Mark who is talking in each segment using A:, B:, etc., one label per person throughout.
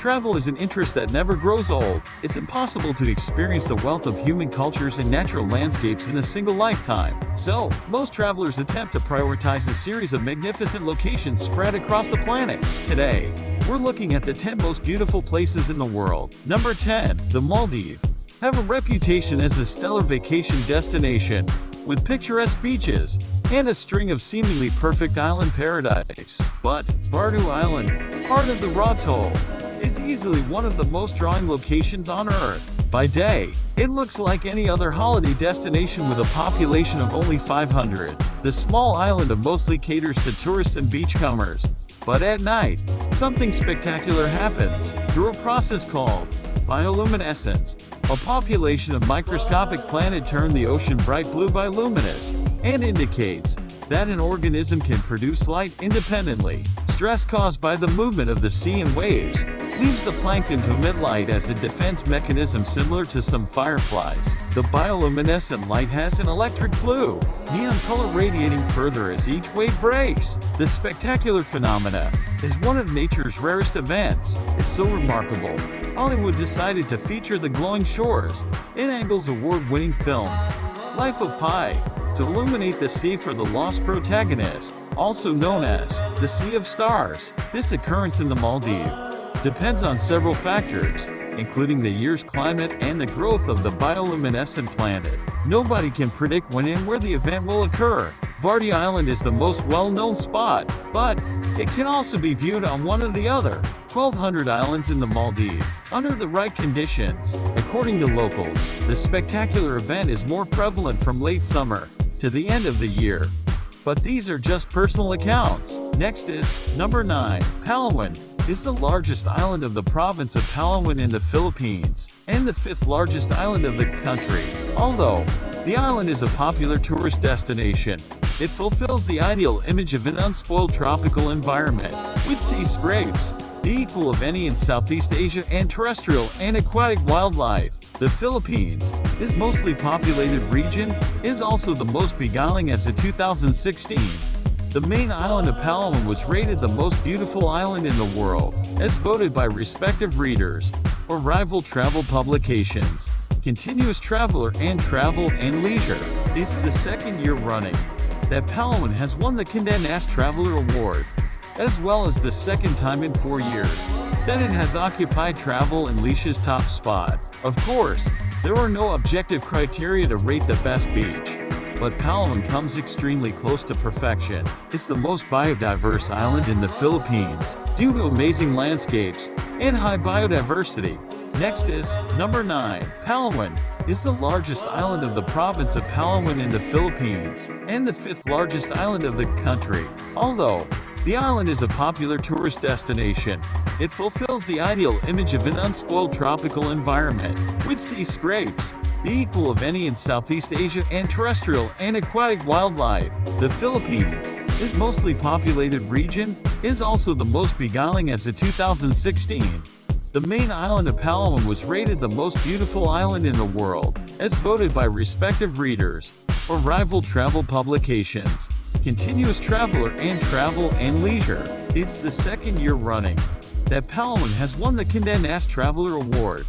A: Travel is an interest that never grows old. It's impossible to experience the wealth of human cultures and natural landscapes in a single lifetime. So, most travelers attempt to prioritize a series of magnificent locations spread across the planet. Today, we're looking at the 10 most beautiful places in the world. Number 10. The Maldives have a reputation as a stellar vacation destination, with picturesque beaches and a string of seemingly perfect island paradise. But Vardu Island, part of the Atoll, is easily one of the most drawing locations on Earth. By day, it looks like any other holiday destination with a population of only 500. The small island mostly caters to tourists and beachcombers. But at night, something spectacular happens. Through a process called bioluminescence, a population of microscopic planets turn the ocean bright blue bioluminescence, and indicates that an organism can produce light independently. Stress caused by the movement of the sea and waves leaves the plankton to emit light as a defense mechanism similar to some fireflies. The bioluminescent light has an electric blue, neon color radiating further as each wave breaks. This spectacular phenomena is one of nature's rarest events. It's so remarkable, Hollywood decided to feature the glowing shores in Angle's award-winning film, Life of Pi, to illuminate the sea for the lost protagonist, also known as the Sea of Stars. This occurrence in the Maldives depends on several factors, including the year's climate and the growth of the bioluminescent planet. Nobody can predict when and where the event will occur. Vardu Island is the most well-known spot, but it can also be viewed on one of the other 1,200 islands in the Maldives under the right conditions. According to locals, the spectacular event is more prevalent from late summer to the end of the year. But these are just personal accounts. Next is number 9. Palawan is the largest island of the province of Palawan in the Philippines, and the 5th largest island of the country. Although the island is a popular tourist destination, it fulfills the ideal image of an unspoiled tropical environment, with sea scrapes, the equal of any in Southeast Asia, and terrestrial and aquatic wildlife. The Philippines, this mostly populated region, is also the most beguiling as of 2016. The main island of Palawan was rated the most beautiful island in the world, as voted by respective readers or rival travel publications. Continuous Traveler and Travel and Leisure. It's the second year running that Palawan has won the Condé Nast Traveler Award, as well as the second time in 4 years that it has occupied Travel and Leisure's top spot. Of course, there are no objective criteria to rate the best beach, but Palawan comes extremely close to perfection. It's the most biodiverse island in the Philippines, due to amazing landscapes and high biodiversity. Next is number 9. Palawan is the largest island of the province of Palawan in the Philippines, and the 5th largest island of the country. Although the island is a popular tourist destination, it fulfills the ideal image of an unspoiled tropical environment, with sea scrapes, the equal of any in Southeast Asia, and terrestrial and aquatic wildlife. The Philippines, this mostly populated region, is also the most beguiling as of 2016. The main island of Palawan was rated the most beautiful island in the world, as voted by respective readers or rival travel publications. Continuous Traveler and Travel and Leisure. It's the second year running that Palawan has won the Condé Nast Traveler Award,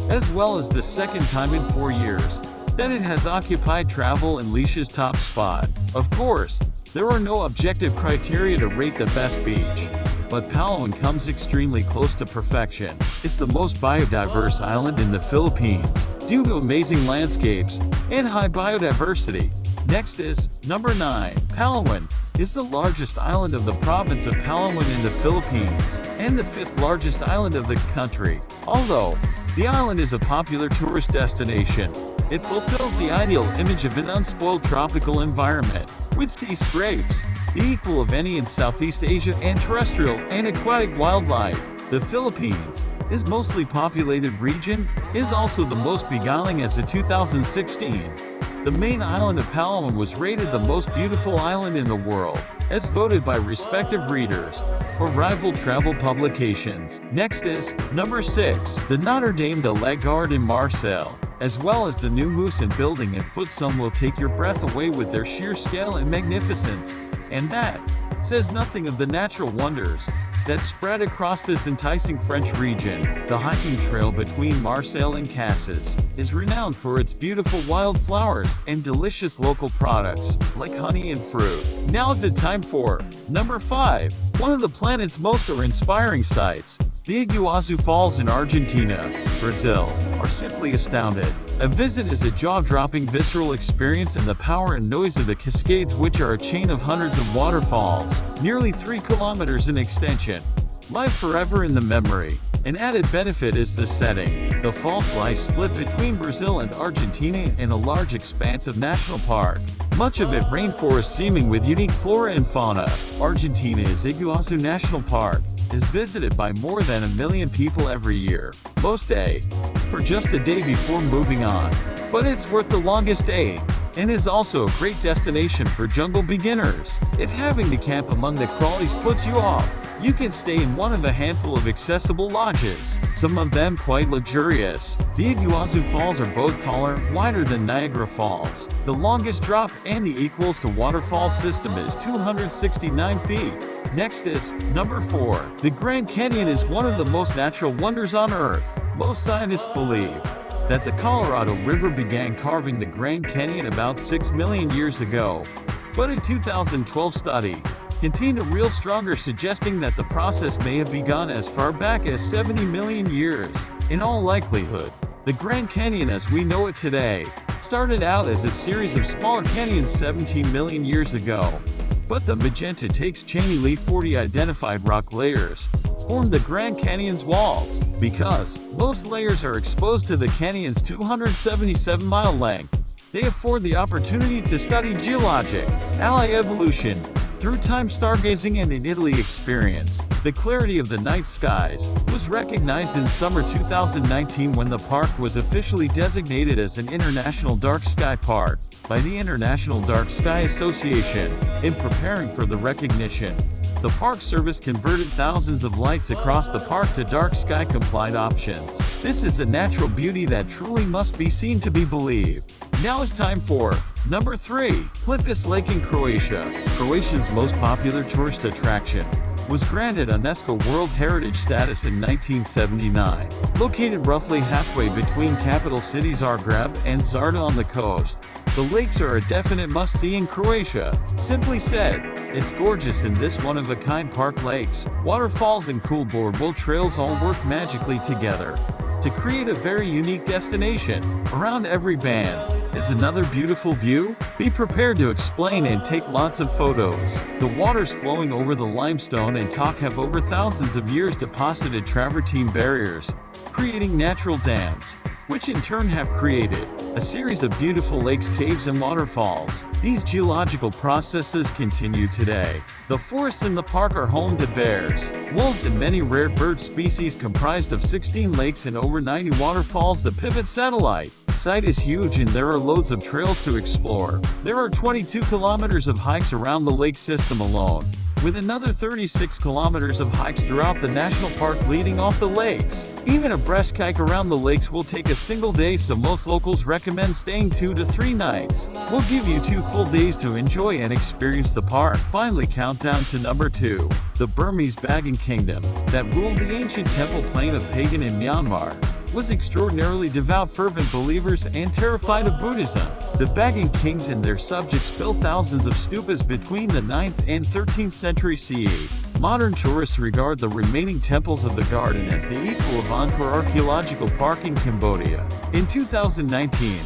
A: as well as the second time in 4 years that it has occupied Travel and Leisure's top spot. Of course, there are no objective criteria to rate the best beach, but Palawan comes extremely close to perfection. It's the most biodiverse island in the Philippines, due to amazing landscapes and high biodiversity. Next is number 9. Palawan is the largest island of the province of Palawan in the Philippines, and the 5th largest island of the country. Although the island is a popular tourist destination, it fulfills the ideal image of an unspoiled tropical environment, with sea scrapes, the equal of any in Southeast Asia, and terrestrial and aquatic wildlife. The Philippines, this mostly populated region, is also the most beguiling as of 2016. The main island of Palawan was rated the most beautiful island in the world, as voted by respective readers or rival travel publications. Next is number 6. The Notre Dame de la Garde in Marseille, as well as the new Musée building at foot. Some will take your breath away with their sheer scale and magnificence, and that says nothing of the natural wonders that spread across this enticing French region. The hiking trail between Marseille and Cassis is renowned for its beautiful wildflowers and delicious local products like honey and fruit. Now is it time for number 5. One of the planet's most inspiring sights. The Iguazu Falls in Argentina, Brazil, are simply astounding. A visit is a jaw-dropping visceral experience in the power and noise of the Cascades, which are a chain of hundreds of waterfalls, nearly 3 kilometers in extension. Live forever in the memory. An added benefit is the setting. The falls lie split between Brazil and Argentina in a large expanse of national park, much of it rainforest seeming with unique flora and fauna. Argentina's Iguazu National Park is visited by more than 1 million people every year, most day, for just a day before moving on. But it's worth the longest day, and is also a great destination for jungle beginners. If having to camp among the crawlies puts you off, you can stay in one of a handful of accessible lodges, some of them quite luxurious. The Iguazu Falls are both taller, wider than Niagara Falls. The longest drop and the equals to waterfall system is 269 feet. Next is number 4. The Grand Canyon is one of the most natural wonders on Earth. Most scientists believe that the Colorado River began carving the Grand Canyon about 6 million years ago. But a 2012 study contained a real stronger suggesting that the process may have begun as far back as 70 million years. In all likelihood, the Grand Canyon as we know it today started out as a series of smaller canyons 17 million years ago. But the magenta takes Cheney Leaf 40 identified rock layers formed the Grand Canyon's walls. Because most layers are exposed to the canyon's 277-mile length, they afford the opportunity to study geologic, ally evolution, through time stargazing and an Italy experience. The clarity of the night skies was recognized in summer 2019 when the park was officially designated as an International Dark Sky Park by the International Dark Sky Association. In preparing for the recognition, the Park Service converted thousands of lights across the park to dark sky compliant options. This is a natural beauty that truly must be seen to be believed. Now it's time for number 3. Plitvice Lake in Croatia. Croatia's most popular tourist attraction was granted UNESCO World Heritage status in 1979. Located roughly halfway between capital cities Zagreb and Zadar on the coast, the lakes are a definite must-see in Croatia. Simply said, it's gorgeous in this one-of-a-kind park. Lakes, waterfalls and cool boardwalk trails all work magically together to create a very unique destination. Around every bend is another beautiful view. Be prepared to explain and take lots of photos. The waters flowing over the limestone and talc have over thousands of years deposited travertine barriers, creating natural dams, which in turn have created a series of beautiful lakes, caves, and waterfalls. These geological processes continue today. The forests in the park are home to bears, wolves, and many rare bird species, comprised of 16 lakes and over 90 waterfalls. The Pivot Satellite site is huge and there are loads of trails to explore. There are 22 kilometers of hikes around the lake system alone, with another 36 kilometers of hikes throughout the national park leading off the lakes. Even a breast hike around the lakes will take a single day, so most locals recommend staying 2 to 3 nights. We'll give you 2 full days to enjoy and experience the park. Finally, countdown to number 2. The Burmese Bagan Kingdom, that ruled the ancient temple plain of Pagan in Myanmar, was extraordinarily devout, fervent believers and terrified of Buddhism. The Bagan kings and their subjects built thousands of stupas between the 9th and 13th century CE. Modern tourists regard the remaining temples of the garden as the equal of Angkor Archaeological Park in Cambodia. In 2019,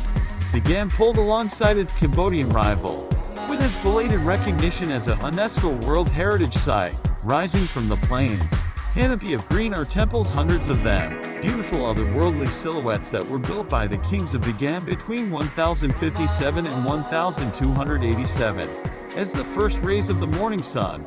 A: Bagan pulled alongside its Cambodian rival, with its belated recognition as a UNESCO World Heritage Site. Rising from the plains, canopy of green are temples, hundreds of them, beautiful otherworldly silhouettes that were built by the kings of Bagan between 1057 and 1287. As the first rays of the morning sun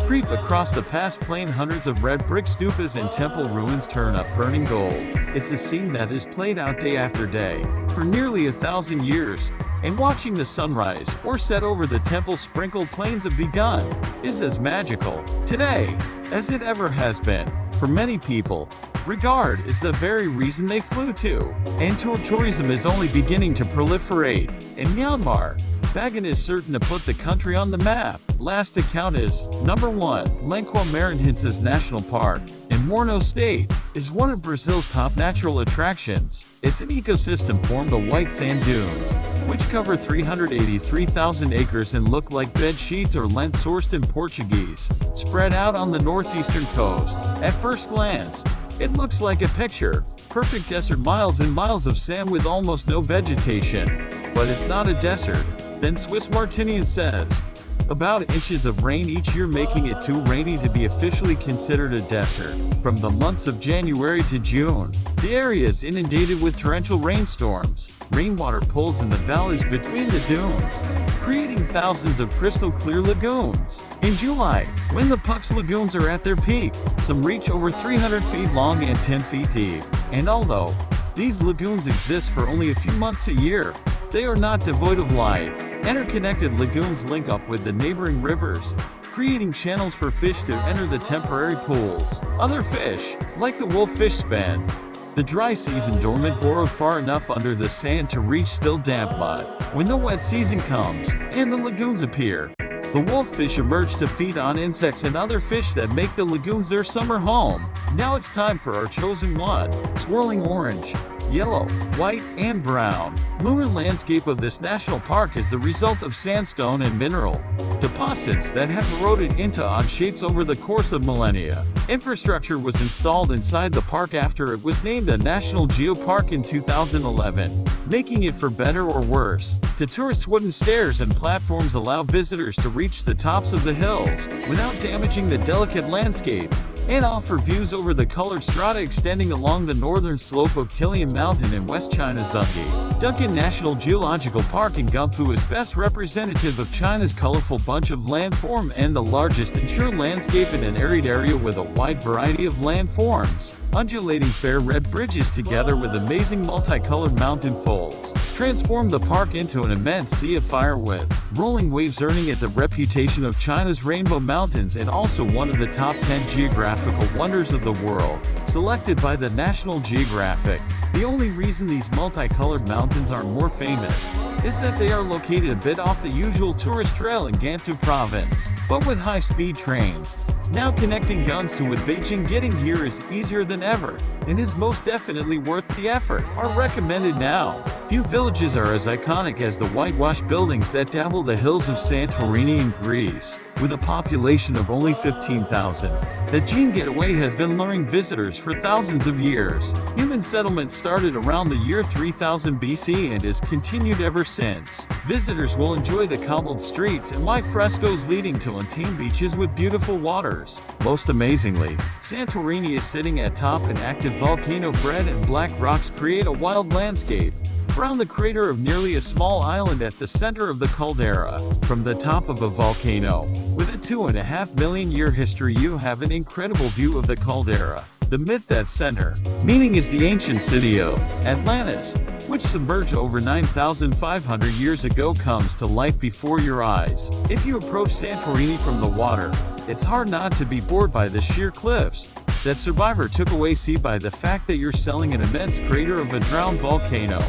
A: creep across the past plain, hundreds of red brick stupas and temple ruins turn up burning gold. It's a scene that is played out day after day for nearly 1,000 years, and watching the sunrise or set over the temple-sprinkled plains of Bagan is as magical today as it ever has been. For many people, regard is the very reason they flew to, and tour tourism is only beginning to proliferate in Myanmar. Bagan is certain to put the country on the map. Last to count is number 1. Lençóis Maranhenses National Park in Morno State is one of Brazil's top natural attractions. It's an ecosystem formed of white sand dunes, which cover 383,000 acres and look like bed sheets or lençóis in Portuguese, spread out on the northeastern coast. At first glance, it looks like a picture. Perfect desert, miles and miles of sand with almost no vegetation. But it's not a desert. Then Swiss Martinian says, about inches of rain each year, making it too rainy to be officially considered a desert. From the months of January to June, the area is inundated with torrential rainstorms. Rainwater pools in the valleys between the dunes, creating thousands of crystal clear lagoons. In July, when the Pucks lagoons are at their peak, some reach over 300 feet long and 10 feet deep. And although these lagoons exist for only a few months a year, they are not devoid of life. Interconnected lagoons link up with the neighboring rivers, creating channels for fish to enter the temporary pools. Other fish, like the wolffish, spend the dry season dormant, burrowed far enough under the sand to reach still damp mud. When the wet season comes and the lagoons appear, the wolffish emerge to feed on insects and other fish that make the lagoons their summer home. Now it's time for our chosen one. Swirling orange, yellow, white, and brown. Lunar landscape of this national park is the result of sandstone and mineral deposits that have eroded into odd shapes over the course of millennia. Infrastructure was installed inside the park after it was named a National Geopark in 2011, making it, for better or worse, to tourists. Wooden stairs and platforms allow visitors to reach the tops of the hills without damaging the delicate landscape, and offer views over the colored strata extending along the northern slope of Kilian Mountain in West China's Zhenghe. Duncan National Geological Park in Gumfu is best representative of China's colorful bunch of landform and the largest insured landscape in an arid area with a wide variety of landforms. Undulating fair red bridges together with amazing multicolored mountain folds transform the park into an immense sea of fire with rolling waves, earning it the reputation of China's Rainbow Mountains and also one of the top 10 geographical wonders of the world, selected by the National Geographic. The only reason these multicolored mountains are more famous is that they are located a bit off the usual tourist trail in Gansu province, but with high-speed trains now connecting Gansu with Beijing, getting here is easier than ever and is most definitely worth the effort. Are recommended now. Few villages are as iconic as the whitewashed buildings that dabble the hills of Santorini in Greece. With a population of only 15,000, the Gene Getaway has been luring visitors for thousands of years. Human settlement started around the year 3000 BC and has continued ever since. Visitors will enjoy the cobbled streets and white frescoes leading to untamed beaches with beautiful waters. Most amazingly, Santorini is sitting atop an active volcano. Red and black rocks create a wild landscape around the crater of nearly a small island at the center of the caldera. From the top of a volcano, with a 2.5 million year history, you have an incredible view of the caldera. The myth at center, meaning, is the ancient city of Atlantis, which submerged over 9,500 years ago, comes to life before your eyes. If you approach Santorini from the water, it's hard not to be bored by the sheer cliffs that Survivor took away. See by the fact that you're selling an immense crater of a drowned volcano,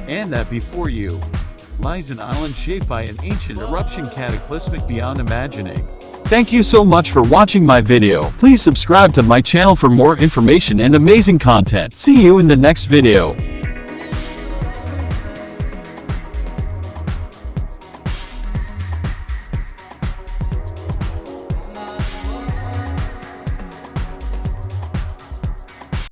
A: and that before you lies an island shaped by an ancient eruption, cataclysmic beyond imagining. Thank you so much for watching my video. Please subscribe to my channel for more information and amazing content. See you in the next video.